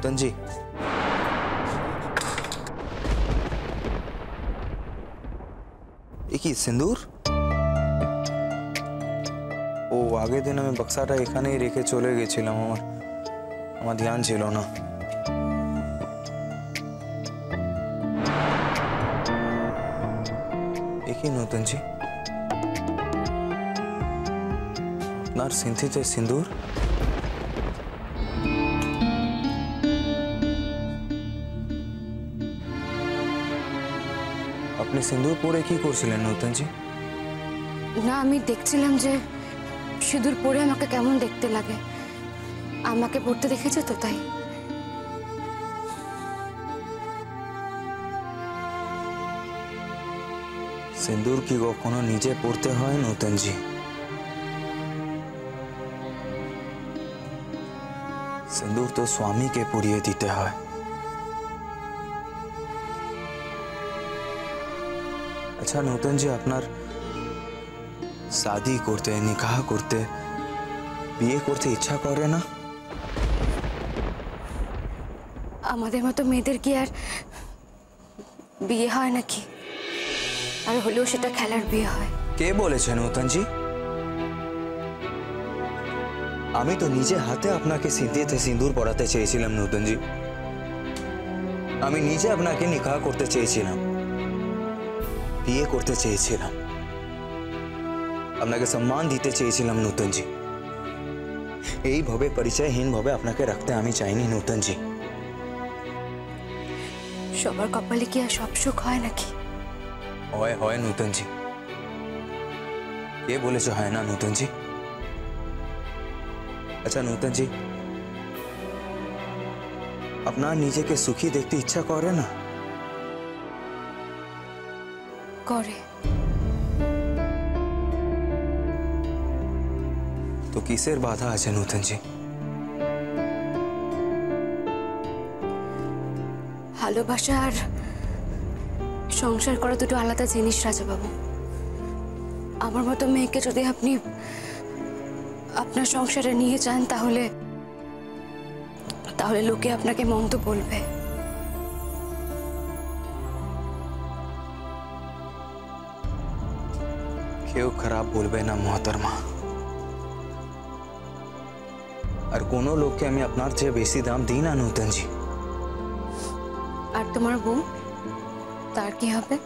नूतन जी, কি সিন্দুর? ও আগের দিন আমি বক্সাটা এখানেই রেখে চলে গেছিলাম, আমার ধ্যান ছিল না। কি নূতন জি, আপনার সিন্থিতে সিন্দুর? আপনি সিন্দুর পরে কি করছিলেন নূতন জি? না, আমি দেখছিলাম যে সিঁদুর পরে আমাকে কেমন দেখতে লাগে। আমাকে পড়তে দেখেছে তো, তাই। সিন্দুর কি কখনো নিজে পড়তে হয় নূতন জি? সিন্দুর তো স্বামীকে পরিয়ে দিতে হয়। আচ্ছা নূতন জি, আপনার শাদি করতে, নিকাহ করতে, বিয়ে করতে ইচ্ছা করে না? আমাদের মতো মেয়েদের কি আর বিয়ে হয় নাকি? আর হলেও সেটা খেলার বিয়ে হয়। কে বলেছে নূতন জি? আমি তো নিজে হাতে আপনাকে সিন্ধিতে সিঁদুর পরাতে চেয়েছিলাম নূতন জি। আমি নিজে আপনাকে নিকাহ করতে চেয়েছিলাম, বিয়ে করতে চেয়েছিলাম, আপনাকে সম্মান দিতে চেয়েছিলাম নূতন জি। এইভাবে পরিচয়হীন ভাবে আপনাকে রাখতে আমি চাইনি নূতন জি। সবার কপালে কি আর সব সুখ হয় নাকি? হয় হয় নূতন জি। কে বলেছে হয় না নূতন জি? আচ্ছা নূতন জি, আপনার নিজেকে সুখী দেখতে ইচ্ছা করে না? করে। তো কিসের বাধা আছে নূতন জি? ভালোবাসা আর সংসার করা দুটো আলাদা জিনিস রাজাবাবু। আমার মতো মেয়েকে যদি আপনি আপনার সংসারে নিয়ে যান, তাহলে লোকে আপনাকে মন্দ বলবে। কেউ খারাপ বলবে না মহতরমা। আর কোনো লোককে আমি আপনার চেয়ে বেশি দাম দিই না নূতন জি। আর তোমার বউ, তার কি হবে?